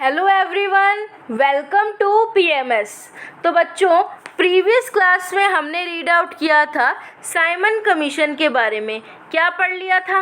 Hello everyone, welcome to PMS. तो बच्चों, previous class में हमने रीड आउट किया था साइमन कमीशन के बारे में। क्या पढ़ लिया था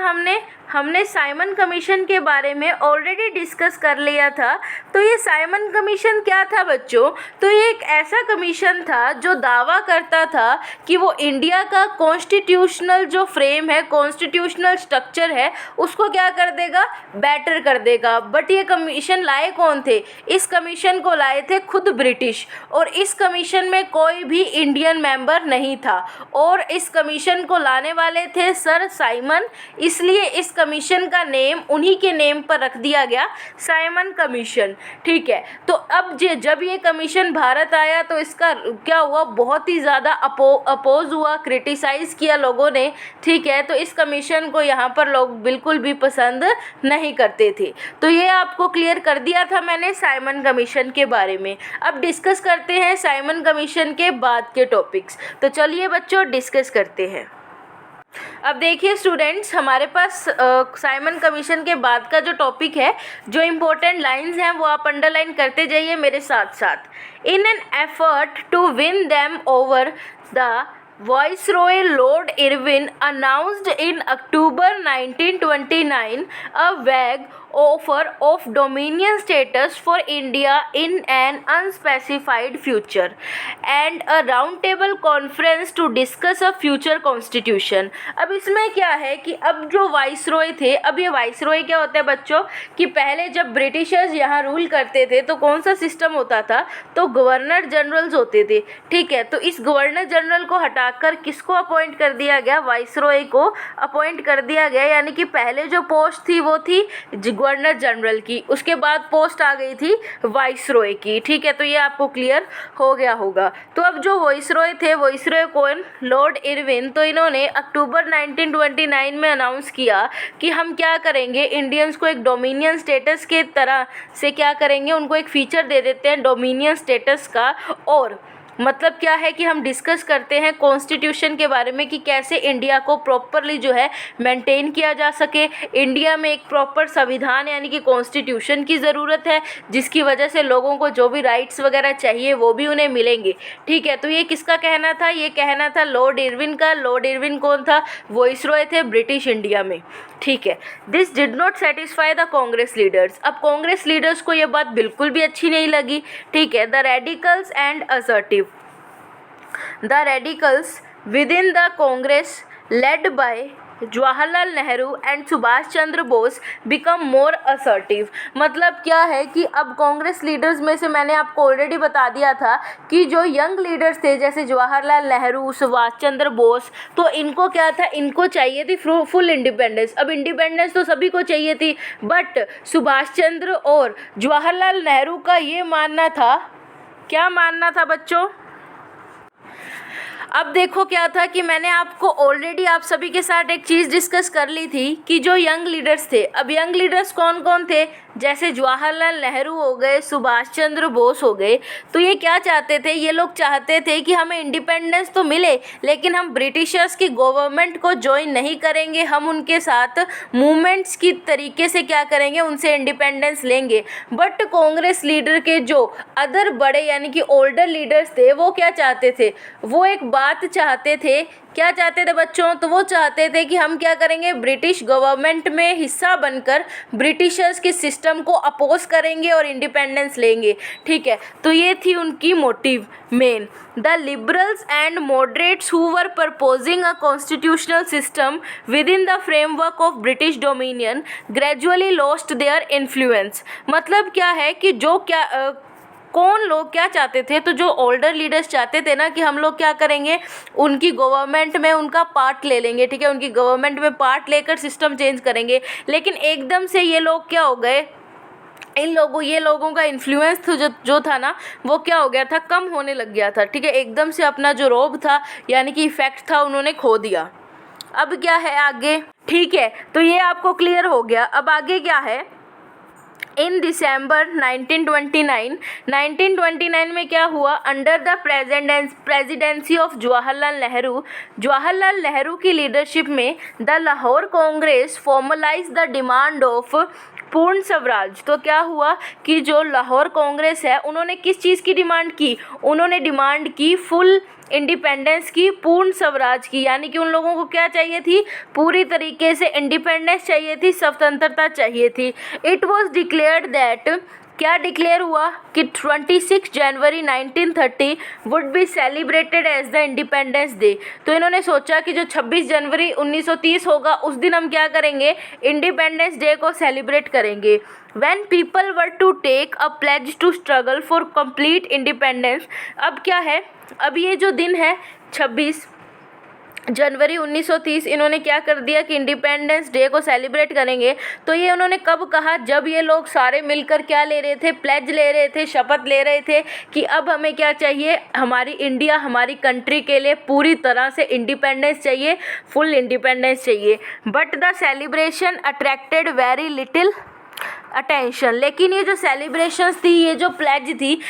हमने साइमन कमीशन के बारे में ऑलरेडी डिस्कस कर लिया था। तो ये साइमन कमीशन क्या था बच्चों? तो ये एक ऐसा कमीशन था जो दावा करता था कि वो इंडिया का कॉन्स्टिट्यूशनल जो फ्रेम है, कॉन्स्टिट्यूशनल स्ट्रक्चर है, उसको क्या कर देगा, बेटर कर देगा। बट ये कमीशन लाए कौन थे? इस कमीशन को लाए थे खुद ब्रिटिश, और इस कमीशन में कोई भी इंडियन मेंबर नहीं था, और इस कमीशन को लाने वाले थे सर साइमन। इसलिए इस कमीशन का नेम उन्हीं के नेम पर रख दिया गया, साइमन कमीशन। ठीक है, तो अब जब ये कमीशन भारत आया तो इसका क्या हुआ, बहुत ही ज़्यादा अपोज हुआ, क्रिटिसाइज किया लोगों ने। ठीक है, तो इस कमीशन को यहाँ पर लोग बिल्कुल भी पसंद नहीं करते थे। तो ये आपको क्लियर कर दिया था मैंने साइमन कमीशन के बारे में। अब डिस्कस करते हैं साइमन कमीशन के बाद के टॉपिक्स। तो चलिए बच्चों, डिस्कस करते हैं। अब देखिए स्टूडेंट्स, हमारे पास साइमन कमीशन के बाद का जो टॉपिक है, जो इम्पोर्टेंट लाइंस हैं वो आप अंडरलाइन करते जाइए मेरे साथ साथ। In an effort to win them over, the Viceroy Lord Irwin announced in October 1929 a vague offer of dominion status for India in an unspecified future and a roundtable conference to discuss a future constitution। अब इसमें क्या है कि अब जो viceroy थे, अब ये वाइसरॉय क्या होता है बच्चों कि पहले जब ब्रिटिशर्स यहाँ रूल करते थे तो कौन सा सिस्टम होता था, तो गवर्नर जनरल्स होते थे। ठीक है, तो इस गवर्नर जनरल को हटाकर किसको अपॉइंट कर दिया गया, वाइसरॉय को अपॉइंट कर दिया गया। यानी कि पहले जो पोस्ट थी वो थी गवर्नर जनरल की, उसके बाद पोस्ट आ गई थी वाइसरॉय की। ठीक है, तो ये आपको क्लियर हो गया होगा। तो अब जो वाइसरॉय थे, वाइसरॉय कौन, लॉर्ड इरविन। तो इन्होंने अक्टूबर 1929 में अनाउंस किया कि हम क्या करेंगे, इंडियंस को एक डोमिनियन स्टेटस के तरह से क्या करेंगे, उनको एक फीचर दे देते हैं डोमिनियन स्टेटस का। और मतलब क्या है कि हम डिस्कस करते हैं कॉन्स्टिट्यूशन के बारे में कि कैसे इंडिया को प्रॉपरली जो है मेंटेन किया जा सके। इंडिया में एक प्रॉपर संविधान यानी कि कॉन्स्टिट्यूशन की ज़रूरत है, जिसकी वजह से लोगों को जो भी राइट्स वगैरह चाहिए वो भी उन्हें मिलेंगे। ठीक है, तो ये किसका कहना था, ये कहना था लॉर्ड इरविन का। लॉर्ड इरविन कौन था, वाइसरॉय थे ब्रिटिश इंडिया में। ठीक है, this did not satisfy the Congress leaders. अब कांग्रेस लीडर्स को ये बात बिल्कुल भी अच्छी नहीं लगी। ठीक है, the radicals and assertive, the radicals within the Congress led by Jawaharlal Nehru and Subhash Chandra Bose become more assertive. मतलब क्या है कि अब कांग्रेस लीडर्स में से मैंने आपको ऑलरेडी बता दिया था कि जो यंग लीडर्स थे जैसे जवाहरलाल नेहरू, सुभाष चंद्र बोस, तो इनको क्या था, इनको चाहिए थी फुल इंडिपेंडेंस। अब इंडिपेंडेंस तो सभी को चाहिए थी, बट सुभाष चंद्र और जवाहरलाल नेहरू का ये मानना था, क्या मानना था बच्चों? अब देखो क्या था कि मैंने आपको ऑलरेडी आप सभी के साथ एक चीज़ डिस्कस कर ली थी कि जो यंग लीडर्स थे, अब यंग लीडर्स कौन कौन थे, जैसे जवाहरलाल नेहरू हो गए, सुभाष चंद्र बोस हो गए। तो ये क्या चाहते थे, ये लोग चाहते थे कि हमें इंडिपेंडेंस तो मिले लेकिन हम ब्रिटिशर्स की गवर्नमेंट को ज्वाइन नहीं करेंगे, हम उनके साथ मूवमेंट्स की तरीके से क्या करेंगे, उनसे इंडिपेंडेंस लेंगे। बट कांग्रेस लीडर के जो अदर बड़े यानी कि ओल्डर लीडर्स थे, वो क्या चाहते थे, वो एक बात चाहते थे। क्या चाहते थे बच्चों? तो वो चाहते थे कि हम क्या करेंगे, ब्रिटिश गवर्नमेंट में हिस्सा बनकर ब्रिटिशर्स के सिस्टम को अपोज करेंगे और इंडिपेंडेंस लेंगे। ठीक है, तो ये थी उनकी motive main. The liberals and moderates who were proposing a constitutional system with in the framework of British dominion gradually lost their influence. मतलब क्या है कि जो कौन लोग क्या चाहते थे, तो जो ओल्डर लीडर्स चाहते थे ना कि हम लोग क्या करेंगे, उनकी गवर्नमेंट में उनका पार्ट ले लेंगे। ठीक है, उनकी गवर्नमेंट में पार्ट लेकर सिस्टम चेंज करेंगे। लेकिन एकदम से ये लोग क्या हो गए, ये लोगों का इन्फ्लुएंस जो था ना, वो क्या हो गया था, कम होने लग गया था। ठीक है, एकदम से अपना जो रोब था यानी कि इफेक्ट था, उन्होंने खो दिया। अब क्या है आगे? ठीक है, तो ये आपको क्लियर हो गया। अब आगे क्या है इन दिसंबर 1929 में क्या हुआ, under the presidency of Jawaharlal Nehru की लीडरशिप में the Lahore Congress formalise the demand of Purna Swaraj. तो क्या हुआ कि जो लाहौर कांग्रेस है उन्होंने किस चीज़ की डिमांड की, उन्होंने डिमांड की फुल इंडिपेंडेंस की, पूर्ण स्वराज की, यानी कि उन लोगों को क्या चाहिए थी, पूरी तरीके से इंडिपेंडेंस चाहिए थी, स्वतंत्रता चाहिए थी। इट वॉज डिक्लेयर्ड दैट, क्या डिक्लेयर हुआ कि 26 January 1930 would be celebrated as the Independence Day. तो इन्होंने सोचा कि जो 26 जनवरी 1930 होगा उस दिन हम क्या करेंगे, इंडिपेंडेंस डे को सेलिब्रेट करेंगे। When people were to take a pledge to struggle for complete independence, अब क्या है, अब ये जो दिन है 26 जनवरी 1930, इन्होंने क्या कर दिया कि इंडिपेंडेंस डे को सेलिब्रेट करेंगे। तो ये उन्होंने कब कहा, जब ये लोग सारे मिलकर क्या ले रहे थे, प्लेज ले रहे थे, शपथ ले रहे थे कि अब हमें क्या चाहिए, हमारी इंडिया, हमारी कंट्री के लिए पूरी तरह से इंडिपेंडेंस चाहिए, फुल इंडिपेंडेंस चाहिए। But the celebration attracted very little attention, लेकिन ये जो सेलिब्रेशंस थी, ये जो प्लेज थी,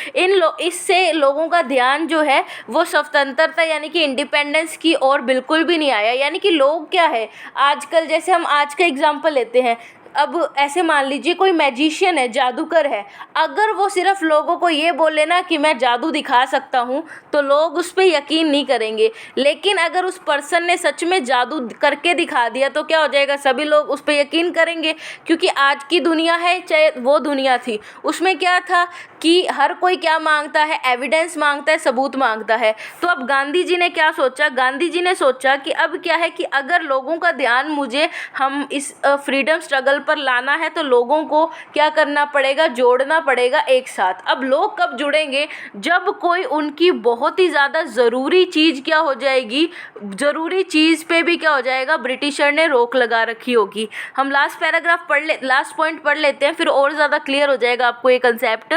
इससे लोगों का ध्यान जो है वो स्वतंत्रता यानी कि इंडिपेंडेंस की ओर बिल्कुल भी नहीं आया। यानी कि लोग क्या है, आजकल जैसे हम आज का एग्जांपल लेते हैं, अब ऐसे मान लीजिए कोई मैजिशियन है, जादूगर है, अगर वो सिर्फ लोगों को ये बोले ना कि मैं जादू दिखा सकता हूँ तो लोग उस पर यकीन नहीं करेंगे। लेकिन अगर उस पर्सन ने सच में जादू करके दिखा दिया तो क्या हो जाएगा, सभी लोग उस पर यकीन करेंगे। क्योंकि आज की दुनिया है, चाहे वो दुनिया थी, उसमें क्या था कि हर कोई क्या मांगता है, एविडेंस मांगता है, सबूत मांगता है। तो अब गांधी जी ने क्या सोचा, गांधी जी ने सोचा कि अब क्या है कि अगर लोगों का ध्यान मुझे हम इस फ्रीडम स्ट्रगल पर लाना है तो लोगों को क्या करना पड़ेगा, जोड़ना पड़ेगा एक साथ। अब लोग कब जुड़ेंगे, जब कोई उनकी बहुत ही ज़्यादा ज़रूरी चीज़ क्या हो जाएगी, ज़रूरी चीज़ पे भी क्या हो जाएगा, ब्रिटिशर ने रोक लगा रखी होगी। हम लास्ट पैराग्राफ लास्ट पॉइंट पढ़ लेते हैं, फिर और ज़्यादा क्लियर हो जाएगा आपको ये कंसेप्ट।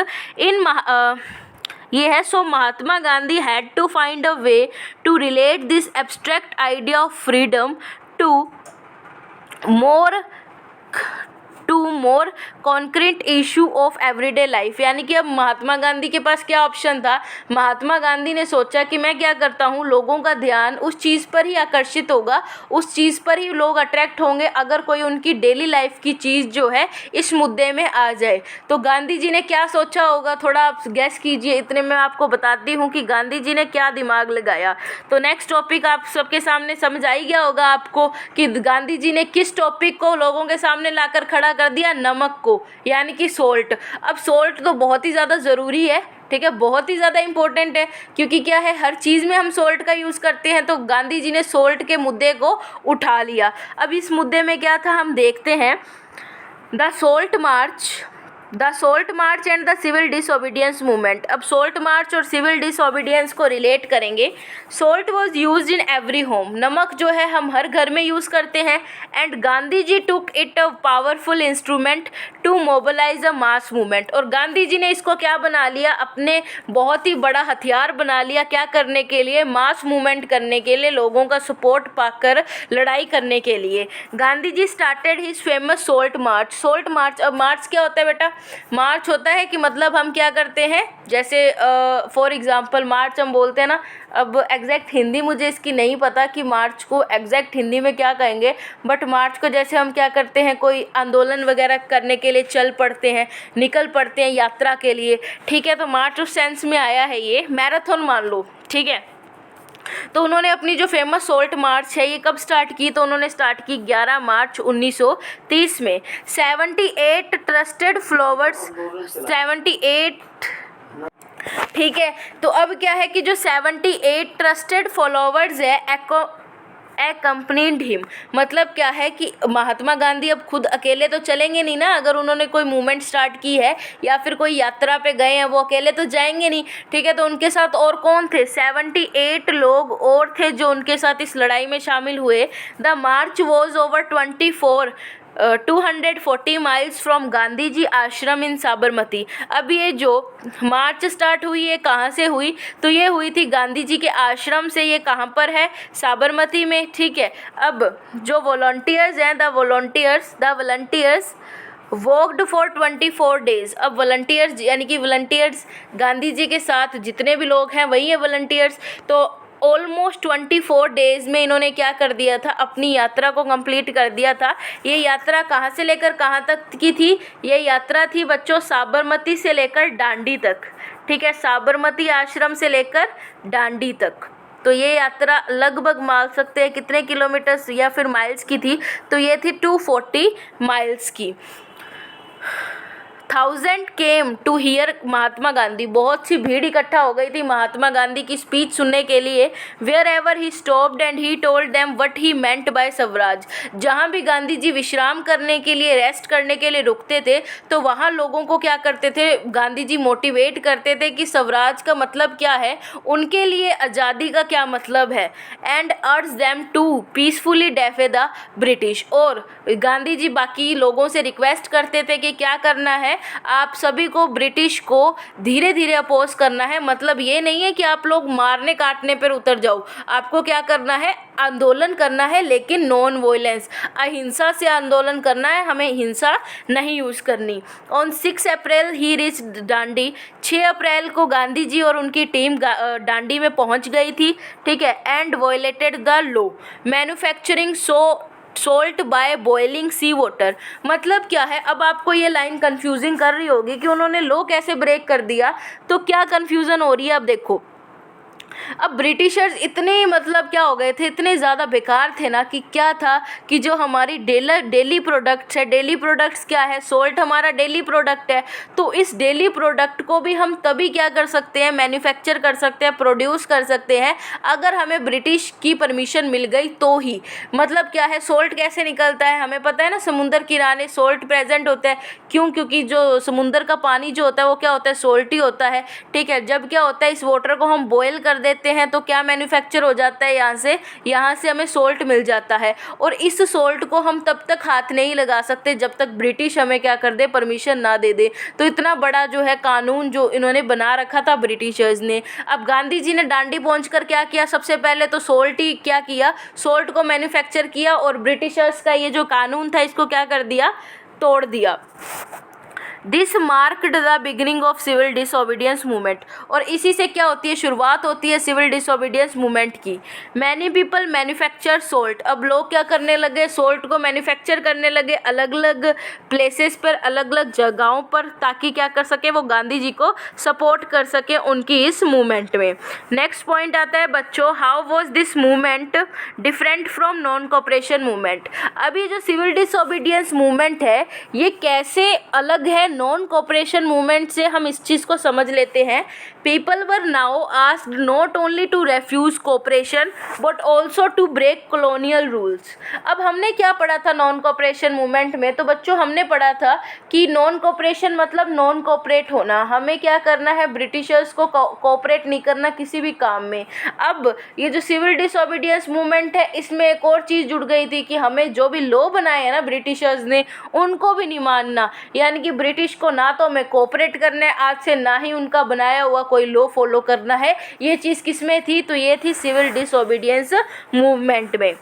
ये है, so Mahatma Gandhi had to find a way to relate this abstract idea of freedom to more concrete issue of everyday life. यानी कि अब महात्मा गांधी के पास क्या ऑप्शन था, महात्मा गांधी ने सोचा कि मैं क्या करता हूँ, लोगों का ध्यान उस चीज़ पर ही आकर्षित होगा, उस चीज़ पर ही लोग अट्रैक्ट होंगे अगर कोई उनकी डेली लाइफ की चीज़ जो है इस मुद्दे में आ जाए। तो गांधी जी ने क्या सोचा होगा, थोड़ा आप गैस कीजिए, इतने में आपको बताती हूँ कि गांधी जी ने क्या दिमाग लगाया। तो नेक्स्ट टॉपिक आप सबके सामने समझ आ ही गया होगा आपको कि गांधी जी ने किस टॉपिक को लोगों के सामने लाकर खड़ा कर दिया, नमक को, यानी कि सोल्ट। अब सोल्ट तो बहुत ही ज़्यादा ज़रूरी है, ठीक है, बहुत ही ज़्यादा इम्पोर्टेंट है, क्योंकि क्या है, हर चीज़ में हम सोल्ट का यूज़ करते हैं। तो गांधी जी ने सोल्ट के मुद्दे को उठा लिया। अब इस मुद्दे में क्या था हम देखते हैं, the salt march and the civil disobedience movement. अब सोल्ट मार्च और सिविल डिसओबीडियंस को रिलेट करेंगे। Salt was use in every home, नमक जो है हम हर घर में यूज़ करते हैं। And Gandhi ji took it a powerful instrument to mobilise a mass movement. और गांधी जी ने इसको क्या बना लिया, अपने बहुत ही बड़ा हथियार बना लिया, क्या करने के लिए, मास मूवमेंट करने के लिए, लोगों का सपोर्ट पाकर लड़ाई करने के लिए। Gandhi ji started his famous salt मार्च। अब मार्च क्या होता है बेटा, मार्च होता है कि मतलब हम क्या करते हैं, जैसे फॉर एग्जांपल मार्च हम बोलते हैं ना। अब एग्जैक्ट हिंदी मुझे इसकी नहीं पता कि मार्च को एग्जैक्ट हिंदी में क्या कहेंगे, बट मार्च को जैसे हम क्या करते हैं, कोई आंदोलन वगैरह करने के लिए चल पड़ते हैं, निकल पड़ते हैं यात्रा के लिए, ठीक है। तो मार्च उस सेंस में आया है, ये मैराथन मान लो, ठीक है। तो उन्होंने अपनी जो फेमस सोल्ट मार्च है ये कब स्टार्ट की, तो उन्होंने स्टार्ट की 11 मार्च 1930 में। 78 ट्रस्टेड फॉलोअर्स, 78, ठीक है। तो अब क्या है कि जो 78 ट्रस्टेड फॉलोअर्स है accompanied him, मतलब क्या है कि महात्मा गांधी अब खुद अकेले तो चलेंगे नहीं ना, अगर उन्होंने कोई मूवमेंट स्टार्ट की है या फिर कोई यात्रा पे गए हैं, वो अकेले तो जाएंगे नहीं, ठीक है। तो उनके साथ और कौन थे, 78 लोग और थे जो उनके साथ इस लड़ाई में शामिल हुए। The march was over 240 miles from Gandhi ji ashram in Sabarmati. अब ये जो मार्च स्टार्ट हुई है कहाँ से हुई, तो ये हुई थी गांधी जी के आश्रम से। ये कहाँ पर है, साबरमती में, ठीक है। अब जो वॉलंटियर्स हैं, the volunteers walked for 24 days. अब वॉलंटियर्स यानी कि वॉलंटियर्स गांधी जी के साथ जितने भी लोग हैं वही है वॉलंटियर्स। तो ऑलमोस्ट 24 डेज में इन्होंने क्या कर दिया था, अपनी यात्रा को कंप्लीट कर दिया था। ये यात्रा कहाँ से लेकर कहाँ तक की थी? ये यात्रा थी बच्चों साबरमती से लेकर दांडी तक। ठीक है, साबरमती आश्रम से लेकर दांडी तक। तो ये यात्रा लगभग मान सकते हैं कितने किलोमीटर्स या फिर माइल्स की थी? तो ये थी 240 माइल्स की। 1000 came to here Mahatma Gandhi. बहुत सी भीड़ इकट्ठा हो गई थी महात्मा गांधी की स्पीच सुनने के लिए। Wherever he stopped and he told them what he meant by Swaraj. जहाँ भी गांधी जी विश्राम करने के लिए, रेस्ट करने के लिए रुकते थे, तो वहाँ लोगों को क्या करते थे, गांधी जी मोटिवेट करते थे कि स्वराज का मतलब क्या है, उनके लिए आज़ादी का क्या मतलब है। And urge them to peacefully defy the British. और गांधी जी बाकी लोगों से रिक्वेस्ट करते थे कि क्या करना है, आप सभी को ब्रिटिश को धीरे धीरे अपोज करना है। मतलब ये नहीं है कि आप लोग मारने काटने पर उतर जाओ, आपको क्या करना है, आंदोलन करना है, लेकिन नॉन वॉयलेंस, अहिंसा से आंदोलन करना है, हमें हिंसा नहीं यूज़ करनी। On 6 April he rich Dandi. 6 अप्रैल को गांधी जी और उनकी टीम दांडी में पहुंच गई थी। ठीक है, and violated the law manufacturing salt by boiling sea water. मतलब क्या है, अब आपको ये लाइन कंफ्यूजिंग कर रही होगी कि उन्होंने लॉ कैसे ब्रेक कर दिया। तो क्या कंफ्यूजन हो रही है, अब देखो। अब ब्रिटिशर्स इतने मतलब क्या हो गए थे, इतने ज़्यादा बेकार थे ना, कि क्या था कि जो हमारी डेली प्रोडक्ट्स है, डेली प्रोडक्ट्स क्या है, सोल्ट हमारा डेली प्रोडक्ट है। तो इस डेली प्रोडक्ट को भी हम तभी क्या कर सकते हैं, मैन्युफैक्चर कर सकते हैं, प्रोड्यूस कर सकते हैं, अगर हमें ब्रिटिश की परमिशन मिल गई तो ही। मतलब क्या है, सोल्ट कैसे निकलता है, हमें पता है ना, समुंदर किनारे सोल्ट प्रेजेंट होता है। क्यों? क्योंकि जो समुंदर का पानी जो होता है वो क्या होता है, सोल्टी होता है। ठीक है, जब क्या होता है, इस वाटर को हम बॉयल कर देते हैं तो क्या मैन्युफैक्चर हो जाता है, यहाँ से हमें सोल्ट मिल जाता है। और इस सोल्ट को हम तब तक हाथ नहीं लगा सकते जब तक ब्रिटिश हमें क्या कर दे, परमिशन ना दे दे। तो इतना बड़ा जो है कानून जो इन्होंने बना रखा था ब्रिटिशर्स ने। अब गांधी जी ने दांडी पहुंचकर क्या किया, सबसे पहले तो सोल्ट ही क्या किया, सोल्ट को मैन्युफैक्चर किया, और ब्रिटिशर्स का ये जो कानून था इसको क्या कर दिया, तोड़ दिया। This marked the beginning of civil disobedience movement. और इसी से क्या होती है, शुरुआत होती है सिविल डिसओबीडियंस मूवमेंट की। Many people manufacture salt. अब लोग क्या करने लगे, सोल्ट को मैन्युफैक्चर करने लगे अलग अलग प्लेसेस पर, अलग अलग जगहों पर, ताकि क्या कर सके, वो गांधी जी को सपोर्ट कर सके उनकी इस मूवमेंट में। नेक्स्ट पॉइंट आता है बच्चों, how was this movement different from non cooperation movement. अब ये जो सिविल डिसओबीडियंस मूवमेंट है ये कैसे अलग है नॉन कोऑपरेशन मूवमेंट से, हम इस चीज़ को समझ लेते हैं। People were now asked not only to refuse cooperation but also to break colonial rules. अब हमने क्या पढ़ा था नॉन कोऑपरेशन मूवमेंट में, तो बच्चों हमने पढ़ा था कि नॉन कोऑपरेशन मतलब नॉन कोऑपरेट होना, हमें क्या करना है, ब्रिटिशर्स को कोऑपरेट नहीं करना किसी भी काम में। अब ये जो सिविल डिसओबीडियंस मूवमेंट है इसमें एक और चीज़ जुड़ गई थी कि हमें जो भी लॉ बनाए हैं ना ब्रिटिशर्स ने, उनको भी नहीं मानना। यानी कि ब्रिटिश को ना तो हमें कोऑपरेट करना है आज से, ना ही उनका बनाया हुआ कोई लॉ फॉलो करना है। ये चीज़ किस में थी, तो ये थी सिविल डिसओबीडियंस मूवमेंट में।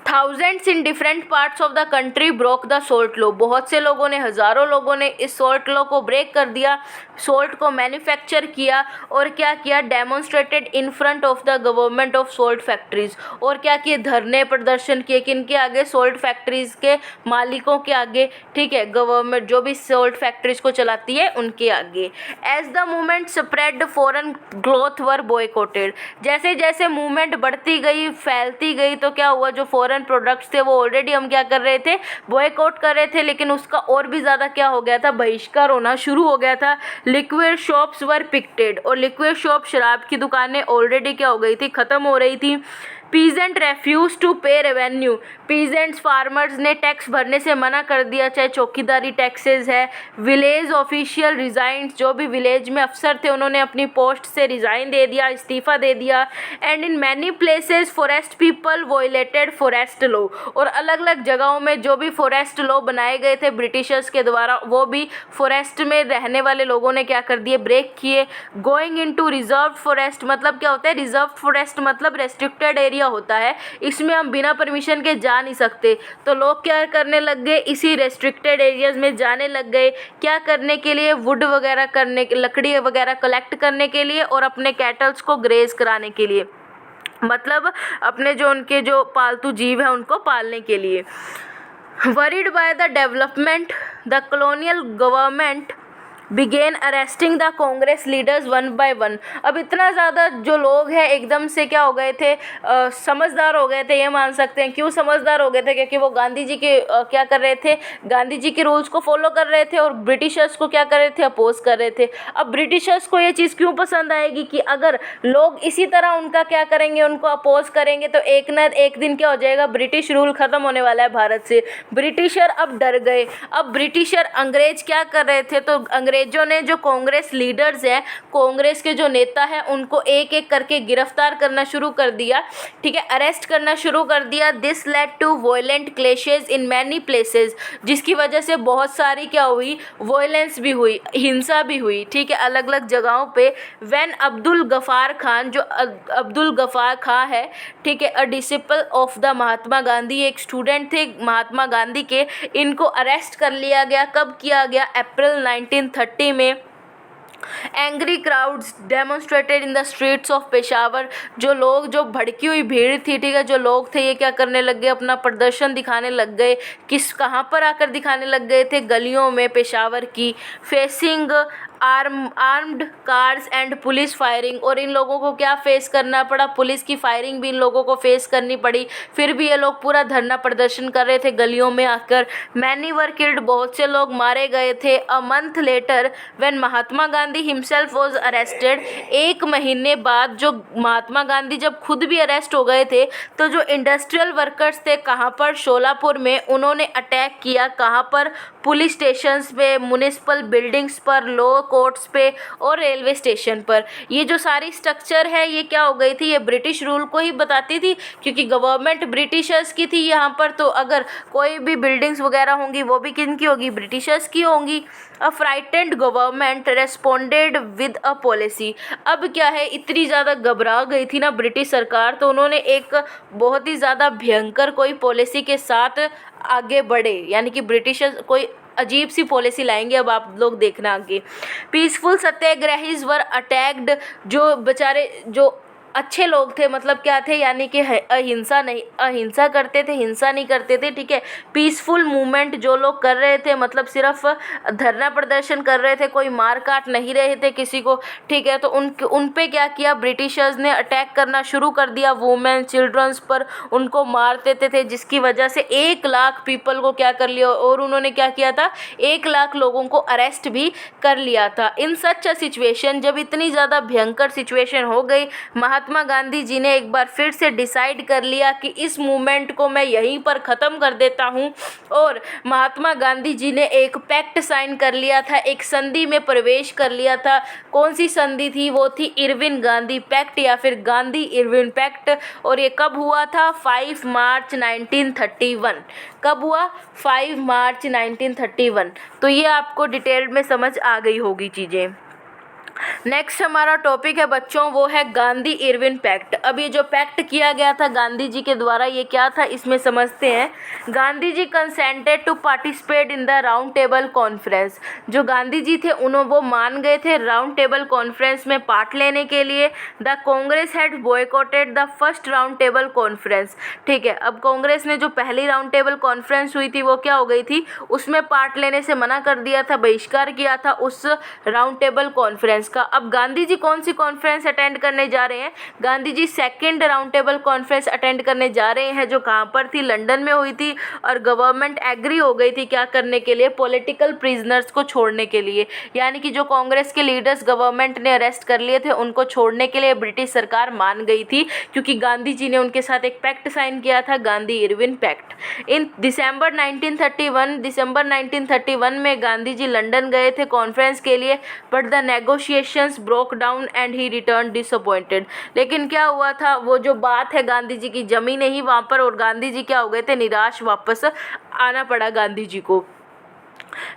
Thousands in different parts of the country broke the salt law. बहुत से लोगों ने, हज़ारों लोगों ने इस सोल्ट लॉ को ब्रेक कर दिया, सोल्ट को मैन्युफैक्चर किया और क्या किया, demonstrated in front of the government of salt factories. और क्या किए, धरने प्रदर्शन किए, किनके आगे, सोल्ट फैक्ट्रीज के मालिकों के आगे। ठीक है, गवर्नमेंट जो भी सोल्ट फैक्ट्रीज को चलाती है उनके आगे। As the movement spread foreign cloth were boycotted. जैसे जैसे मूवमेंट बढ़ती गई, फैलती गई, तो क्या हुआ, जो फॉरेन प्रोडक्ट्स थे वो ऑलरेडी हम क्या कर रहे थे, बॉयकॉट कर रहे थे, लेकिन उसका और भी ज़्यादा क्या हो गया था, बहिष्कार होना शुरू हो गया था। लिक्विड शॉप्स वर पिक्टेड। और लिक्विड शॉप, शराब की दुकानें ऑलरेडी क्या हो गई थी, ख़त्म हो रही थी। पीजेंट रेफ्यूज टू पे रेवेन्यू। पीजेंट्स, फार्मर्स ने टैक्स भरने से मना कर दिया, चाहे चौकीदारी टैक्सेस है। Village official resigns. जो भी विलेज में अफसर थे उन्होंने अपनी पोस्ट से रिज़ाइन दे दिया, इस्तीफ़ा दे दिया। And in many places forest people violated forest law. और अलग अलग जगहों में जो भी फॉरेस्ट लॉ बनाए गए थे ब्रिटिशर्स के द्वारा, वो भी फॉरेस्ट में रहने वाले लोगों ने क्या कर दिए, ब्रेक किए। Going into reserve forest. मतलब क्या होता है, रिजर्व फॉरेस्ट मतलब रेस्ट्रिक्टेड एरिया एरिया होता है, इसमें हम बिना परमिशन के जा नहीं सकते। तो लोग क्या करने लग गए, इसी रेस्ट्रिक्टेड एरियाज में जाने लग गए। क्या करने के लिए, वुड वगैरह करने, लकड़ी वगैरह कलेक्ट करने के लिए और अपने कैटल्स को ग्रेज कराने के लिए, मतलब अपने जो उनके जो पालतू जीव है उनको पालने के लिए। Worried by the development, the colonial government began arresting the Congress leaders one by one। अब इतना ज़्यादा जो लोग हैं एकदम से क्या हो गए थे, समझदार हो गए थे, ये मान सकते हैं। क्यों समझदार हो गए थे? क्योंकि वो गांधी जी के क्या कर रहे थे, गांधी जी के रूल्स को फॉलो कर रहे थे और ब्रिटिशर्स को क्या कर रहे थे, अपोज कर रहे थे। अब ब्रिटिशर्स को ये चीज़ क्यों पसंद आएगी कि अगर लोग इसी तरह उनका क्या करेंगे, उनको अपोज करेंगे, तो एक न एक दिन क्या हो जाएगा, ब्रिटिश रूल ख़त्म होने वाला है भारत से। ब्रिटिशर अब डर गए। अब ब्रिटिशर, अंग्रेज क्या कर रहे थे, तो अंग्रेजों ने जो कांग्रेस लीडर्स हैं, कांग्रेस के जो नेता हैं, उनको एक एक करके गिरफ्तार करना शुरू कर दिया, ठीक है, अरेस्ट करना शुरू कर दिया। This led to violent clashes in many places, जिसकी वजह से बहुत सारी क्या हुई, वायलेंस भी हुई, हिंसा भी हुई, ठीक है, अलग अलग जगहों पे। व्हेन अब्दुल गफ़ार खान, जो अब्दुल गफ़ार खान है, ठीक है, अ disciple of the Mahatma Gandhi, एक स्टूडेंट थे महात्मा गांधी के, इनको अरेस्ट कर लिया गया। कब किया गया? अप्रैल 1930 में। Angry crowds demonstrated in the streets of Peshawar, जो लोग, जो भड़की हुई भीड़ थी, ठीक है, जो लोग थे, ये क्या करने लग गए, अपना प्रदर्शन दिखाने लग गए। कहाँ पर आकर दिखाने लग गए थे? गलियों में पेशावर की। Facing armed cars and police firing, और इन लोगों को क्या फेस करना पड़ा? पुलिस की फायरिंग भी इन लोगों को फेस करनी पड़ी। फिर भी ये लोग पूरा धरना प्रदर्शन कर रहे थे गलियों में आकर। मैनी वर किल्ड, बहुत से लोग मारे गए थे। A month later when Mahatma Gandhi himself was arrested, एक महीने बाद जो महात्मा गांधी जब खुद भी अरेस्ट हो गए थे, तो जो इंडस्ट्रियल वर्कर्स थे, कहाँ पर? शोलापुर में, उन्होंने अटैक किया। कहाँ पर? पुलिस स्टेशंस पे, म्युनिसिपल बिल्डिंग्स पर, लो कोर्ट्स पे और रेलवे स्टेशन पर। ये जो सारी स्ट्रक्चर है, ये क्या हो गई थी, ये ब्रिटिश रूल को ही बताती थी, क्योंकि गवर्नमेंट ब्रिटिशर्स की थी यहाँ पर। तो अगर कोई भी बिल्डिंग्स वगैरह होंगी, वो भी किन की होगी? ब्रिटिशर्स की होंगी। A frightened government responded with a policy, अब क्या है, इतनी ज़्यादा घबरा गई थी ना ब्रिटिश सरकार, तो उन्होंने एक बहुत ही ज़्यादा भयंकर कोई पॉलिसी के साथ आगे बढ़े, यानी कि ब्रिटिशर्स कोई अजीब सी पॉलिसी लाएंगे। अब आप लोग देखना आगे। पीसफुल सत्याग्रहीज वर अटैक्ड, जो बेचारे जो अच्छे लोग थे, मतलब क्या थे, यानी कि अहिंसा करते थे, हिंसा नहीं करते थे, ठीक है। पीसफुल मूवमेंट जो लोग कर रहे थे, मतलब सिर्फ धरना प्रदर्शन कर रहे थे, कोई मार काट नहीं रहे थे किसी को, ठीक है। तो उन पे क्या किया, ब्रिटिशर्स ने अटैक करना शुरू कर दिया वुमेन चिल्ड्रंस पर, उनको मार देते थे, जिसकी वजह से 1 लाख पीपल को क्या कर लिया, और उन्होंने क्या किया था, 1 लाख लोगों को अरेस्ट भी कर लिया था। इन सच अ सिचुएशन, जब इतनी ज़्यादा भयंकर सिचुएशन हो गई, महात्मा गांधी जी ने एक बार फिर से डिसाइड कर लिया कि इस मूवमेंट को मैं यहीं पर ख़त्म कर देता हूं, और महात्मा गांधी जी ने एक पैक्ट साइन कर लिया था, एक संधि में प्रवेश कर लिया था। कौन सी संधि थी? वो थी इरविन गांधी पैक्ट, या फिर गांधी इरविन पैक्ट। और ये कब हुआ था? 5 मार्च 1931। कब हुआ? 5 मार्च 1931। तो ये आपको डिटेल में समझ आ गई होगी चीज़ें। नेक्स्ट हमारा टॉपिक है बच्चों, वो है गांधी इरविन पैक्ट। अब ये जो पैक्ट किया गया था गांधी जी के द्वारा, ये क्या था, इसमें समझते हैं। Gandhi ji consented to participate in the round table conference, जो गांधी जी थे वो मान गए थे राउंड टेबल कॉन्फ्रेंस में पार्ट लेने के लिए। The Congress had boycotted the first round table conference, ठीक है। अब कांग्रेस ने जो पहली राउंड टेबल कॉन्फ्रेंस हुई थी, वो क्या हो गई थी, उसमें पार्ट लेने से मना कर दिया था, बहिष्कार किया था उस राउंड टेबल कॉन्फ्रेंस का। अब गांधी जी कौन सी कॉन्फ्रेंस अटेंड करने जा रहे हैं? Gandhi ji second round table conference attend करने जा रहे हैं, जो कहाँ पर थी, लंदन में हुई थी। और गवर्नमेंट एग्री हो गई थी क्या करने के लिए, पॉलिटिकल प्रिजनर्स को छोड़ने के लिए, यानी कि जो कांग्रेस के लीडर्स गवर्नमेंट ने अरेस्ट कर लिए थे, उनको छोड़ने के लिए ब्रिटिश सरकार मान गई थी, क्योंकि गांधी जी ने उनके साथ एक पैक्ट साइन किया था, गांधी इरविन पैक्ट। इन दिसंबर 1931 में गांधी जी लंदन गए थे कॉन्फ्रेंस के लिए, but the negotiations broke down and he return disappointed. लेकिन क्या हुआ था, वो जो बात है गांधी जी की जमी नहीं वहाँ पर, और गांधी जी क्या हो गए थे, निराश, वापस आना पड़ा गांधी जी को।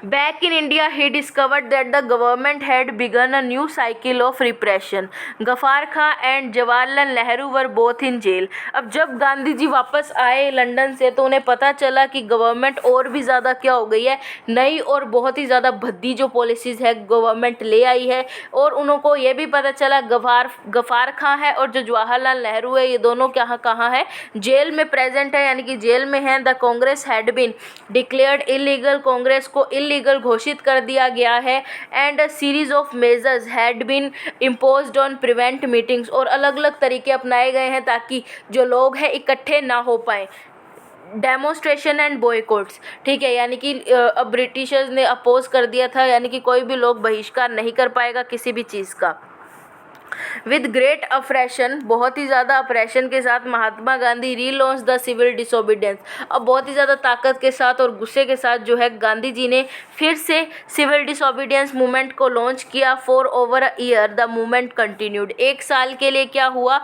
Back in India, he discovered that the government had begun a new cycle of repression. Ghaffar Khan and Jawaharlal Nehru were both in jail. अब जब गांधी जी वापस आए लंदन से तो उन्हें पता चला कि गवर्नमेंट और भी ज़्यादा क्या हो गई है, नई और बहुत ही ज़्यादा भद्दी जो पॉलिसीज़ है गवर्नमेंट ले आई है। और उनको ये भी पता चला गफार खां है और जो जवाहरलाल नेहरू है ये दोनों कहाँ है, जेल में प्रेजेंट है, यानी कि जेल में हैं। The Congress had been declared illegal, Congress को इलीगल घोषित कर दिया गया है। And a series of measures had been imposed on prevent meetings, और अलग अलग तरीके अपनाए गए हैं ताकि जो लोग हैं इकट्ठे ना हो पाएँ। डेमोस्ट्रेशन एंड बॉयकॉट्स, ठीक है, यानी कि अब ब्रिटिशर्स ने अपोज कर दिया था, यानी कि कोई भी लोग बहिष्कार नहीं कर पाएगा किसी भी चीज़ का। विद ग्रेट अप्रेशन, बहुत ही ज़्यादा अप्रेशन के साथ Mahatma Gandhi relaunch the civil disobedience. अब बहुत ही ज़्यादा ताकत के साथ और गुस्से के साथ जो है गांधी जी ने फिर से सिविल डिसोबीडियंस मूवमेंट को लॉन्च किया। For over a year the movement continued, 1 साल के लिए क्या हुआ,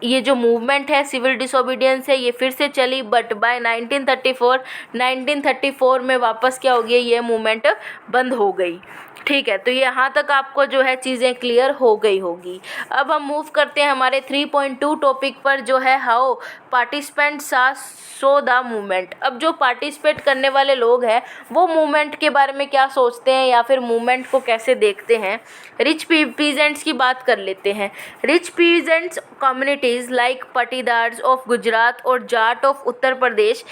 ये जो मूवमेंट है सिविल डिसोबीडियंस है ये फिर से चली। बट बाय 1934 में वापस क्या हो गया, ये मूवमेंट बंद हो गई। ठीक है, तो यहाँ तक आपको जो है चीज़ें क्लियर हो गई होगी। अब हम मूव करते हैं हमारे 3.2 टॉपिक पर, जो है how participants so the movement. अब जो पार्टिसिपेट करने वाले लोग हैं वो मूवमेंट के बारे में क्या सोचते हैं या फिर मूवमेंट को कैसे देखते हैं। रिच पीजेंट्स की बात कर लेते हैं। Rich peasants communities like Patidars of Gujarat और Jat of Uttar Pradesh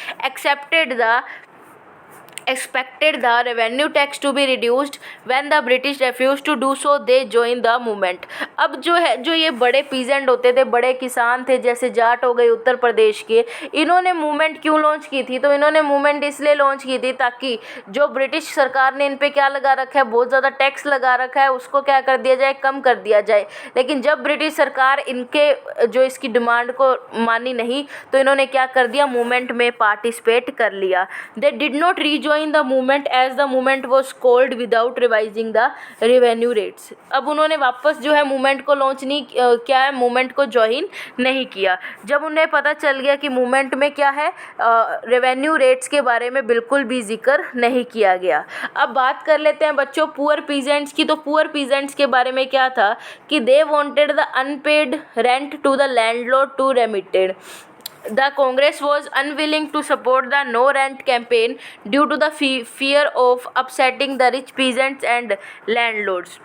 expected the revenue tax to be reduced when the British refused to do so, they joined the movement। अब जो ये बड़े पीजेंट होते थे, बड़े किसान थे, जैसे जाट हो गए उत्तर प्रदेश के, इन्होंने मूवमेंट क्यों लॉन्च की थी, तो इन्होंने मूवमेंट इसलिए लॉन्च की थी ताकि जो ब्रिटिश सरकार ने इन पे क्या लगा रखा है, बहुत ज़्यादा टैक्स लगा रखा है, उसको क्या कर दिया जाए, कम कर दिया जाए। लेकिन जब ब्रिटिश सरकार इनके जो इसकी डिमांड को मानी नहीं तो इन्होंने क्या कर दिया, मूवमेंट में पार्टिसिपेट कर लिया। They did not rejoin the movement as the movement was called without revising the revenue rates. अब उन्होंने वापस जो है मूवमेंट को लॉन्च नहीं क्या है, मूवमेंट को ज्वाइन नहीं किया। जब उन्हें पता चल गया कि मूवमेंट में क्या है, रेवेन्यू रेट्स के बारे में बिल्कुल भी जिक्र नहीं किया गया। अब बात कर लेते हैं बच्चों पुअर पीजेंट्स की। तो पुअर पीजेंट्स के बारे में क्या था कि they wanted the unpaid rent to the landlord to remitted. The Congress was unwilling to support the no rent campaign due to the fear of upsetting the rich peasants and landlords।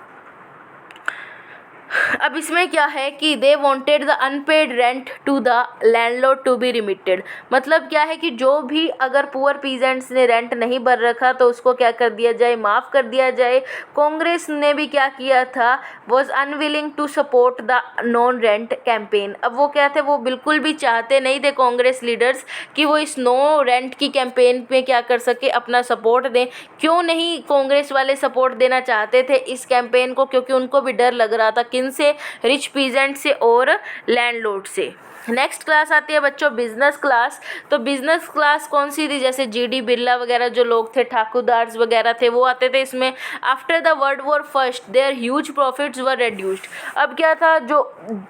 अब इसमें क्या है कि they wanted the unpaid rent to the landlord to be remitted. मतलब क्या है कि जो भी अगर पुअर पीजेंट्स ने रेंट नहीं भर रखा तो उसको क्या कर दिया जाए, माफ़ कर दिया जाए। कांग्रेस ने भी क्या किया था, was unwilling to support the non rent campaign. अब वो क्या थे, वो बिल्कुल भी चाहते नहीं थे कांग्रेस लीडर्स कि वो इस नो रेंट की कैंपेन पे क्या कर सके, अपना सपोर्ट दें। क्यों नहीं कांग्रेस वाले सपोर्ट देना चाहते थे इस कैंपेन को, क्योंकि उनको भी डर लग रहा था से, रिच पीजेंट से और लैंडलॉर्ड से। नेक्स्ट क्लास आती है बच्चों बिजनेस क्लास। तो बिजनेस क्लास कौन सी थी, जैसे जीडी बिरला वगैरह जो लोग थे, ठाकुरदार्स वगैरह थे, वो आते थे इसमें। After the world war first there huge profits were reduced. अब क्या था, जो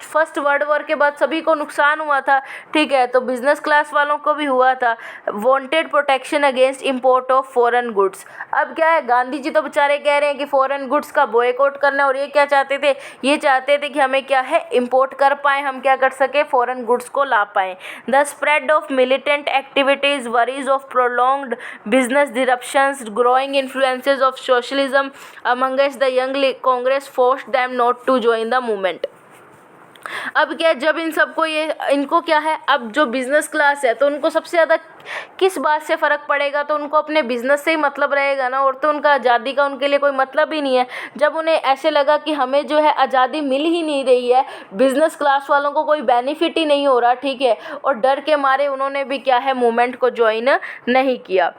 फर्स्ट वर्ल्ड वॉर के बाद सभी को नुकसान हुआ था, ठीक है, तो बिजनेस क्लास वालों को भी हुआ था। Wanted protection against import of foreign goods. अब क्या है, गांधी जी तो बेचारे कह रहे हैं कि फॉरेन गुड्स का बॉयकॉट करना, और ये क्या चाहते थे, ये चाहते थे कि हमें क्या है, इम्पोर्ट कर पाएँ, हम क्या कर सके, फॉरेन गुड्स को ला पाएँ। The spread of militant activities, worries of prolonged business disruptions, growing influences of socialism amongst the young Congress forced them not to join the movement. अब क्या, जब इन सबको इनको क्या है, अब जो बिज़नेस क्लास है तो उनको सबसे ज़्यादा किस बात से फ़र्क पड़ेगा, तो उनको अपने बिज़नेस से ही मतलब रहेगा ना, और तो उनका आज़ादी का उनके लिए कोई मतलब ही नहीं है। जब उन्हें ऐसे लगा कि हमें जो है आज़ादी मिल ही नहीं रही है, बिज़नेस क्लास वालों को कोई बेनिफिट ही नहीं हो रहा, ठीक है, और डर के मारे उन्होंने भी क्या है, मूवमेंट को ज्वाइन नहीं किया।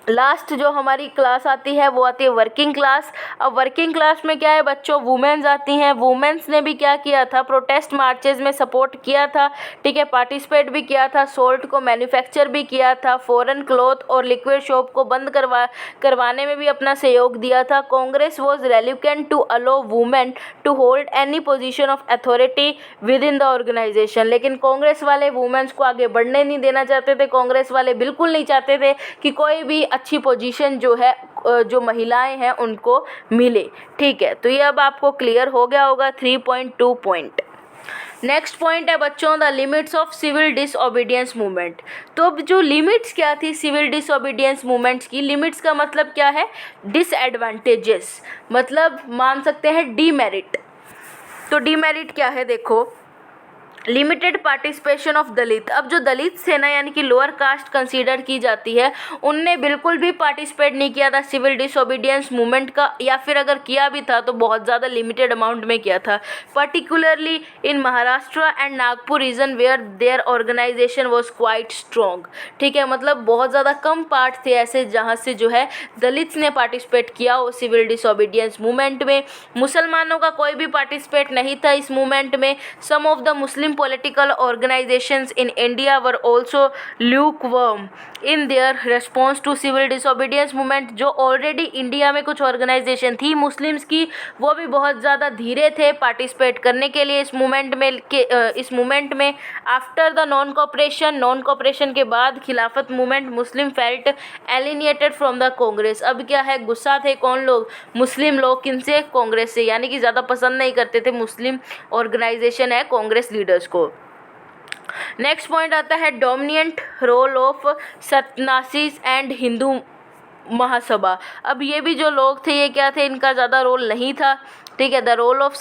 लास्ट जो हमारी क्लास आती है वो आती है वर्किंग क्लास। अब वर्किंग क्लास में क्या है बच्चों, वुमेन्स आती हैं। वुमेन्स ने भी क्या किया था, प्रोटेस्ट मार्चेस में सपोर्ट किया था, ठीक है, पार्टिसिपेट भी किया था, सोल्ट को मैन्युफैक्चर भी किया था, फॉरेन क्लॉथ और लिक्विड शॉप को बंद करवाने में भी अपना सहयोग दिया था। Congress was reluctant to allow women to hold any position of authority within the organisation. लेकिन कांग्रेस वाले वुमेन्स को आगे बढ़ने नहीं देना चाहते थे। कांग्रेस वाले बिल्कुल नहीं चाहते थे कि कोई भी अच्छी पोजीशन जो है जो महिलाएं हैं उनको मिले। ठीक है, तो ये अब आपको क्लियर हो गया होगा 3.2 पॉइंट। नेक्स्ट पॉइंट है बच्चों the limits of civil disobedience movement. तो अब जो लिमिट्स क्या थी सिविल डिसओबीडियंस मूवमेंट्स की, लिमिट्स का मतलब क्या है, डिसएडवांटेजेस, मतलब मान सकते हैं डीमेरिट। तो डीमेरिट क्या है, देखो, लिमिटेड पार्टिसिपेशन ऑफ दलित। अब जो दलित थे ना, यानी कि लोअर कास्ट कंसीडर की जाती है, उनने बिल्कुल भी पार्टिसिपेट नहीं किया था सिविल डिसओबीडियंस मूवमेंट का, या फिर अगर किया भी था तो बहुत ज़्यादा लिमिटेड अमाउंट में किया था। Particularly in Maharashtra and Nagpur region where their organisation was quite strong. ठीक है, मतलब बहुत ज़्यादा कम पार्ट थे ऐसे जहाँ से जो है दलित ने पार्टिसिपेट किया हो सिविल डिसओबीडियंस मूवमेंट में। मुसलमानों का कोई भी पार्टिसिपेट नहीं था इस मूवमेंट में। Some of the Muslim political organizations in India were also lukewarm in their response to civil disobedience movement। जो ऑलरेडी इंडिया में कुछ ऑर्गेनाइजेशन थी मुस्लिम्स की, वो भी बहुत ज़्यादा धीरे थे पार्टिसिपेट करने के लिए इस मूवमेंट में। आफ्टर द नॉन कॉपरेशन के बाद Khilafat movement Muslim felt alienated from the Congress. अब क्या है, गुस्सा थे कौन लोग, मुस्लिम लोग, किनसे, कांग्रेस से, यानी कि ज़्यादा पसंद नहीं करते थे मुस्लिम ऑर्गेनाइजेशन है कांग्रेस लीडर्स को। नेक्स्ट पॉइंट आता है dominant role of Sanatanis and Hindu Mahasabha. अब ये भी जो लोग थे ये क्या थे, इनका ज़्यादा रोल नहीं था। ठीक है, the role of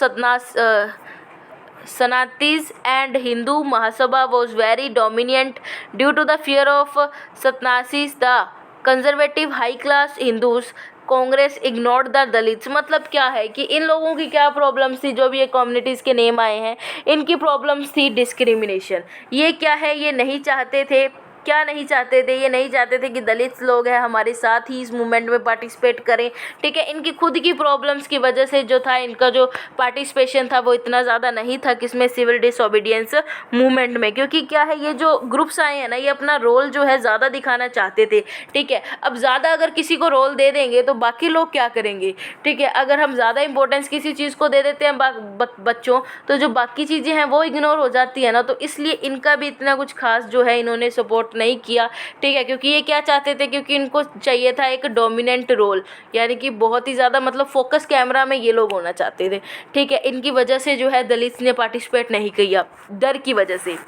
Sanatanis and Hindu Mahasabha was very dominant due to the fear of Sanatanis the conservative high class Hindus Congress ignored the Dalits. मतलब क्या है कि इन लोगों की क्या प्रॉब्लम्स थी, जो भी ये कम्युनिटीज़ के नेम आए हैं, इनकी प्रॉब्लम्स थी डिस्क्रिमिनेशन। ये क्या है, ये नहीं चाहते थे, क्या नहीं चाहते थे, ये नहीं चाहते थे कि दलित लोग हैं हमारे साथ ही इस मूवमेंट में पार्टिसिपेट करें। ठीक है, इनकी खुद की प्रॉब्लम्स की वजह से जो था इनका जो पार्टिसिपेशन था वो इतना ज़्यादा नहीं था किसमें, सिविल डिसओबीडियंस मूवमेंट में। क्योंकि क्या है, ये जो ग्रुप्स आए हैं ना, ये अपना रोल जो है ज़्यादा दिखाना चाहते थे। ठीक है, अब ज़्यादा अगर किसी को रोल दे देंगे तो बाकी लोग क्या करेंगे। ठीक है, अगर हम ज़्यादा इंपॉर्टेंस किसी चीज़ को दे देते हैं बच्चों, तो जो बाकी चीज़ें हैं वो इग्नोर हो जाती है ना। तो इसलिए इनका भी इतना कुछ खास जो है इन्होंने सपोर्ट नहीं किया। ठीक है, क्योंकि ये क्या चाहते थे, क्योंकि इनको चाहिए था एक डोमिनेंट रोल, यानी कि बहुत ही ज़्यादा मतलब फोकस कैमरा में ये लोग होना चाहते थे। ठीक है, इनकी वजह से जो है दलित ने पार्टिसिपेट नहीं किया, डर की वजह से।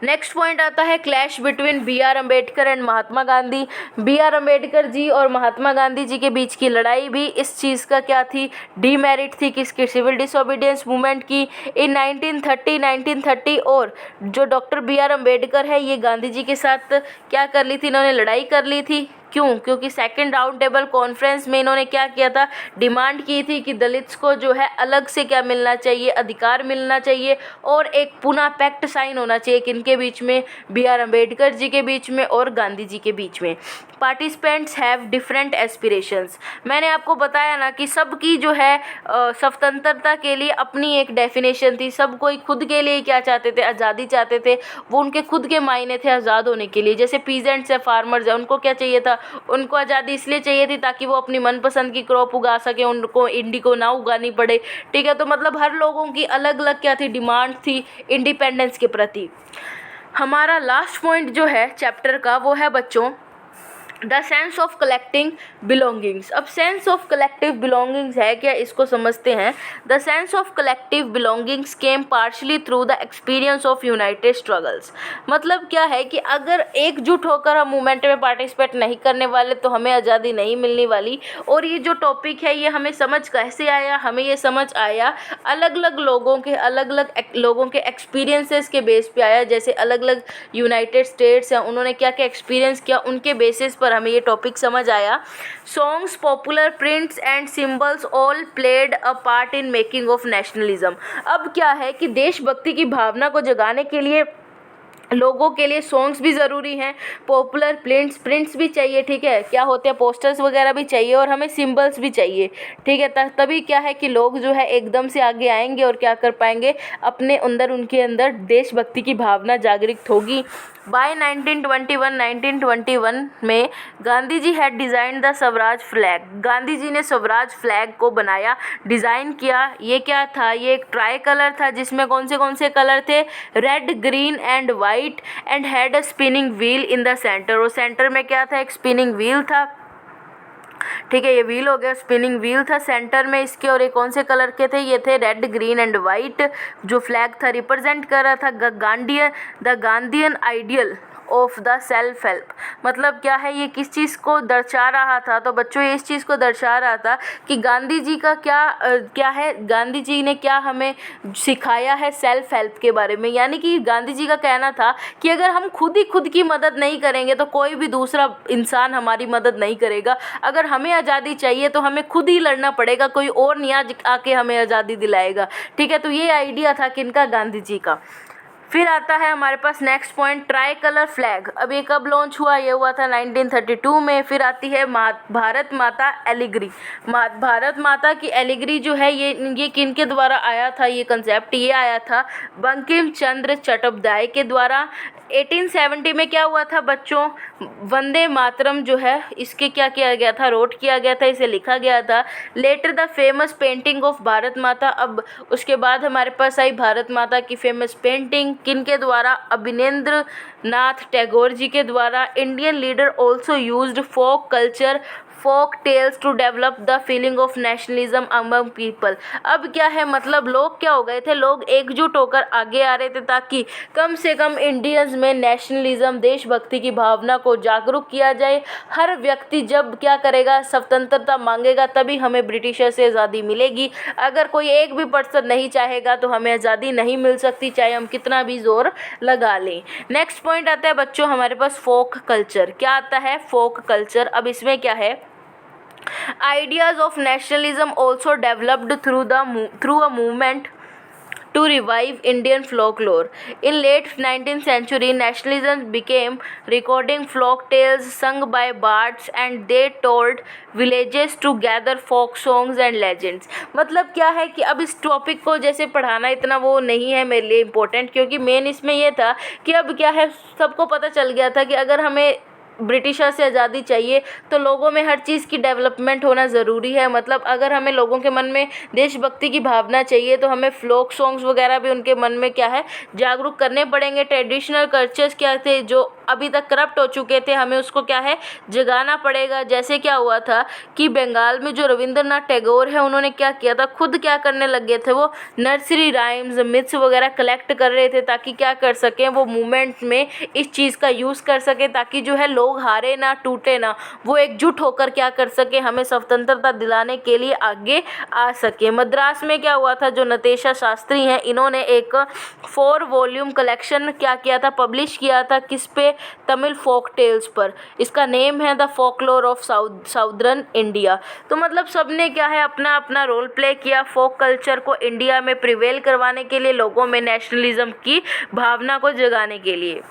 नेक्स्ट पॉइंट आता है clash between B R. Ambedkar and Mahatma Gandhi. B R. Ambedkar ji और महात्मा गांधी जी के बीच की लड़ाई भी इस चीज़ का क्या थी, डीमेरिट थी किसकी, सिविल डिसओबीडियंस मूवमेंट की। इन 1930 और जो डॉक्टर बी.आर. अम्बेडकर है ये गांधी जी के साथ क्या कर ली थी, इन्होंने लड़ाई कर ली थी। क्यों, क्योंकि सेकंड राउंड टेबल कॉन्फ्रेंस में इन्होंने क्या किया था, डिमांड की थी कि दलित्स को जो है अलग से क्या मिलना चाहिए, अधिकार मिलना चाहिए, और एक पुनः पैक्ट साइन होना चाहिए किनके बीच में, बी.आर. अम्बेडकर जी के बीच में और गांधी जी के बीच में। Participants have different aspirations. मैंने आपको बताया ना कि सबकी जो है स्वतंत्रता के लिए अपनी एक डेफिनेशन थी। सब कोई खुद के लिए क्या चाहते थे, आज़ादी चाहते थे। वो उनके खुद के मायने थे आज़ाद होने के लिए। जैसे पीजेंट्स है, फार्मर्स है, उनको क्या चाहिए था, उनको आज़ादी इसलिए चाहिए थी ताकि वो अपनी मनपसंद की क्रॉप उगा सके, उनको इंडिको ना उगानी पड़े। ठीक है, तो मतलब हर लोगों की अलग अलग क्या थी, डिमांड थी इंडिपेंडेंस के प्रति। हमारा लास्ट पॉइंट जो है चैप्टर का वो है बच्चों the sense of collecting belongings. अब सेंस ऑफ कलेक्टिव बिलोंगिंग्स है क्या, इसको समझते हैं। The sense of collective belongings came partially through the experience of United struggles. मतलब क्या है कि अगर एकजुट होकर हम मूवमेंट में पार्टिसिपेट नहीं करने वाले तो हमें आज़ादी नहीं मिलने वाली। और ये जो टॉपिक है ये हमें समझ कैसे आया, हमें ये समझ आया अलग अलग लोगों के एक्सपीरियंसेस के बेस पे आया। जैसे अलग अलग यूनाइटेड स्टेट्स हैं, उन्होंने क्या क्या एक्सपीरियंस किया, उनके बेसिस पर हमें ये टॉपिक समझ आया। Songs, popular prints and symbols all played a part in making of nationalism. अब क्या है कि देशभक्ति की भावना को जगाने के लिए लोगों के लिए सॉन्ग्स भी ज़रूरी हैं, पॉपुलर प्रिंट्स भी चाहिए। ठीक है, क्या होते हैं, पोस्टर्स वगैरह भी चाहिए, और हमें सिंबल्स भी चाहिए। ठीक है, तभी क्या है कि लोग जो है एकदम से आगे आएंगे और क्या कर पाएंगे, अपने अंदर, उनके अंदर देशभक्ति की भावना जागृत होगी। बाय 1921 में Gandhi ji had design the Swaraj flag. Gandhi ji ने स्वराज फ्लैग को बनाया, डिज़ाइन किया। ये क्या था? ये एक ट्राई कलर था जिसमें कौन से कलर थे? Red, green and white, and had a spinning wheel in the centre. और सेंटर में क्या था? एक स्पिनिंग व्हील था। ठीक है, ये व्हील हो गया, स्पिनिंग व्हील था सेंटर में इसके। और ये कौन से कलर के थे? ये थे रेड, ग्रीन एंड वाइट। जो फ्लैग था रिप्रेजेंट कर रहा था the Gandhian ideal of the self help. मतलब क्या है? ये किस चीज़ को दर्शा रहा था? तो बच्चों ये इस चीज़ को दर्शा रहा था कि गांधी जी का क्या है, गांधी जी ने क्या हमें सिखाया है सेल्फ हेल्प के बारे में। यानी कि गांधी जी का कहना था कि अगर हम खुद की मदद नहीं करेंगे तो कोई भी दूसरा इंसान हमारी मदद नहीं करेगा। अगर हमें आज़ादी चाहिए तो हमें खुद ही लड़ना पड़ेगा, कोई और नहीं आज आके हमें आज़ादी दिलाएगा। ठीक है, तो ये आइडिया था किनका? गांधी जी का। फिर आता है हमारे पास next point, tricolour flag. अब ये कब लॉन्च हुआ? ये हुआ था 1932 में। फिर आती है भारत माता एलिगरी। भारत माता की एलिगरी जो है ये किनके द्वारा आया था? ये कंसेप्ट ये आया था बंकिम चंद्र चट्टोपाध्याय के द्वारा। 1870 में क्या हुआ था बच्चों? वंदे मातरम जो है इसके क्या किया गया था? रोट किया गया था, इसे लिखा गया था। Later the famous painting of Bharat Mata. अब उसके बाद हमारे पास आई भारत माता की फेमस पेंटिंग किनके द्वारा? अवनींद्र नाथ टैगोर जी के द्वारा। Indian leader also used folk culture, folk tales to develop the feeling of nationalism among people. अब क्या है? मतलब लोग क्या हो गए थे? लोग एकजुट होकर आगे आ रहे थे ताकि कम से कम इंडियंस में नेशनलिज्म, देशभक्ति की भावना को जागरूक किया जाए। हर व्यक्ति जब क्या करेगा? स्वतंत्रता मांगेगा तभी हमें ब्रिटिशर से आज़ादी मिलेगी। अगर कोई एक भी पर्सन नहीं चाहेगा तो हमें आज़ादी नहीं मिल सकती, चाहे हम कितना भी जोर लगा लें। नेक्स्ट पॉइंट आता है बच्चों हमारे पास फोक कल्चर। क्या आता है? Folk culture. अब इसमें क्या है? Ideas of nationalism also developed through a movement to revive Indian folklore. In late 19th century, nationalism began recording folk tales sung by bards, and they told villages to gather folk songs and legends. मतलब क्या है कि अब इस topic को जैसे पढ़ाना इतना वो नहीं है मेरे लिए इम्पोर्टेंट, क्योंकि मेन इसमें ये था कि अब क्या है, सबको पता चल गया था कि अगर हमें ब्रिटिशर से आज़ादी चाहिए तो लोगों में हर चीज़ की डेवलपमेंट होना ज़रूरी है। मतलब अगर हमें लोगों के मन में देशभक्ति की भावना चाहिए तो हमें फ्लोक सॉन्ग्स वगैरह भी उनके मन में क्या है जागरूक करने पड़ेंगे। ट्रेडिशनल कल्चर्स क्या थे जो अभी तक करप्ट हो चुके थे, हमें उसको क्या है जगाना पड़ेगा। जैसे क्या हुआ था कि बंगाल में जो रविंद्रनाथ टैगोर है उन्होंने क्या किया था, खुद क्या करने लगे थे, वो नर्सरी राइम्स मिथ्स वगैरह कलेक्ट कर रहे थे ताकि क्या कर सकें वो मूवमेंट में इस चीज़ का यूज़ कर सकें, ताकि जो है लोग हारे ना, टूटे ना, वो एकजुट होकर क्या कर सके हमें स्वतंत्रता दिलाने के लिए आगे आ सके। मद्रास में क्या हुआ था, जो नतेशा शास्त्री हैं इन्होंने एक 4 वॉल्यूम कलेक्शन क्या किया था, पब्लिश किया था, किस पे, तमिल फोक टेल्स पर। इसका नेम है the folklore of southern India. तो मतलब सबने क्या है अपना अपना रोल प्ले किया फोक कल्चर को इंडिया में प्रिवेल करवाने के लिए, लोगों में नेशनलिज्म की भावना को जगाने के लिए।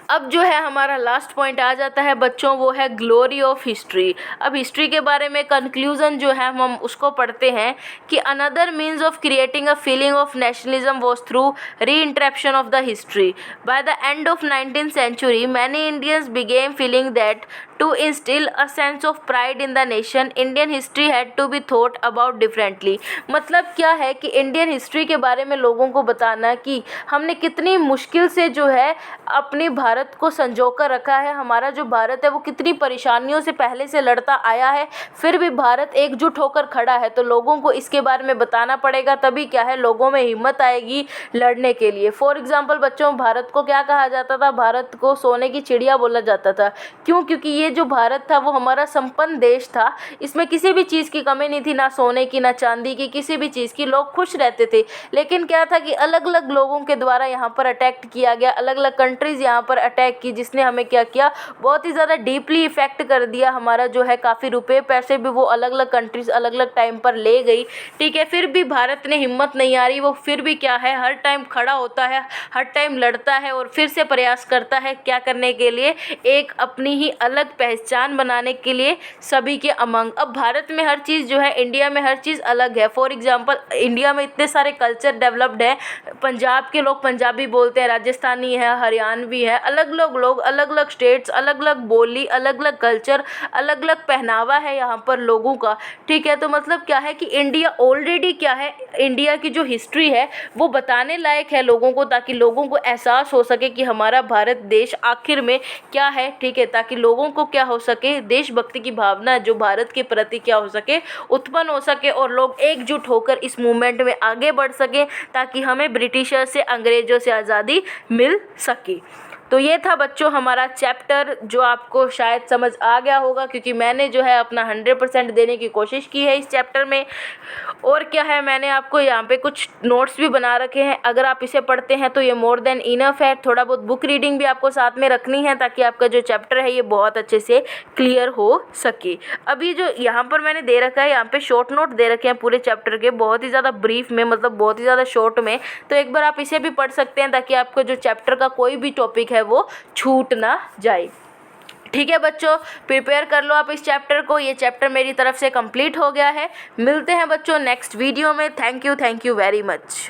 अब जो है हमारा लास्ट पॉइंट आ जाता है बच्चों, वो है ग्लोरी ऑफ हिस्ट्री। अब हिस्ट्री के बारे में कंक्लूजन जो है हम उसको पढ़ते हैं कि another means of creating a feeling of nationalism was through reinterpretation of the history. By the end of 19th century many Indians began feeling that to instill a sense of pride in the nation, Indian history had to be thought about differently। मतलब क्या है कि Indian history के बारे में लोगों को बताना कि हमने कितनी मुश्किल से जो है अपने भारत को संजो कर रखा है। हमारा जो भारत है वो कितनी परेशानियों से पहले से लड़ता आया है, फिर भी भारत एकजुट होकर खड़ा है। तो लोगों को इसके बारे में बताना पड़ेगा, तभी क्या है लोगों में हिम्मत आएगी लड़ने के लिए। फॉर एग्जाम्पल बच्चों, भारत को क्या कहा जाता था, भारत को सोने की चिड़िया बोला जाता था। क्यों? क्योंकि ये जो भारत था वो हमारा संपन्न देश था, इसमें किसी भी चीज़ की कमी नहीं थी, ना सोने की ना चांदी की, किसी भी चीज़ की। लोग खुश रहते थे। लेकिन क्या था कि अलग अलग लोगों के द्वारा यहाँ पर अटैक किया गया, अलग अलग कंट्रीज़ यहाँ पर अटैक की, जिसने हमें क्या किया, बहुत ही ज़्यादा डीपली इफेक्ट कर दिया। हमारा जो है काफ़ी रुपए पैसे भी वो अलग अलग कंट्रीज़ अलग अलग टाइम पर ले गई। ठीक है, फिर भी भारत ने हिम्मत नहीं हारी, वो फिर भी क्या है हर टाइम खड़ा होता है, हर टाइम लड़ता है और फिर से प्रयास करता है क्या करने के लिए, एक अपनी ही अलग पहचान बनाने के लिए सभी के अमंग। अब भारत में हर चीज़ जो है, इंडिया में हर चीज़ अलग है। फॉर एग्जांपल इंडिया में इतने सारे कल्चर डेवलप्ड है। पंजाब के लोग पंजाबी बोलते हैं, राजस्थानी है, हरियाणवी है, अलग अलग लोग, अलग अलग स्टेट्स, अलग अलग बोली, अलग अलग कल्चर, अलग अलग पहनावा है यहाँ पर लोगों का। ठीक है, तो मतलब क्या है कि इंडिया ऑलरेडी क्या है, इंडिया की जो हिस्ट्री है वो बताने लायक है लोगों को, ताकि लोगों को एहसास हो सके कि हमारा भारत देश आखिर में क्या है। ठीक है, ताकि लोगों को क्या हो सके, देशभक्ति की भावना जो भारत के प्रति क्या हो सके, उत्पन्न हो सके, और लोग एकजुट होकर इस मूवमेंट में आगे बढ़ सकें, ताकि हमें ब्रिटिशर से, अंग्रेजों से आज़ादी मिल सके। तो ये था बच्चों हमारा चैप्टर, जो आपको शायद समझ आ गया होगा, क्योंकि मैंने जो है अपना 100% देने की कोशिश की है इस चैप्टर में। और क्या है, मैंने आपको यहाँ पे कुछ नोट्स भी बना रखे हैं। अगर आप इसे पढ़ते हैं तो ये मोर देन इनफ है। थोड़ा बहुत बुक रीडिंग भी आपको साथ में रखनी है, ताकि आपका जो चैप्टर है ये बहुत अच्छे से क्लियर हो सके। अभी जो यहाँ पर मैंने दे रखा है, यहाँ पे शॉर्ट नोट दे रखे हैं पूरे चैप्टर के, बहुत ही ज़्यादा ब्रीफ में, मतलब बहुत ही ज़्यादा शॉर्ट में। तो एक बार आप इसे भी पढ़ सकते हैं, ताकि आपको जो चैप्टर का कोई भी टॉपिक है वो छूट ना जाए। ठीक है बच्चों, प्रिपेयर कर लो आप इस चैप्टर को। ये चैप्टर मेरी तरफ से कंप्लीट हो गया है। मिलते हैं बच्चों नेक्स्ट वीडियो में। Thank you very much.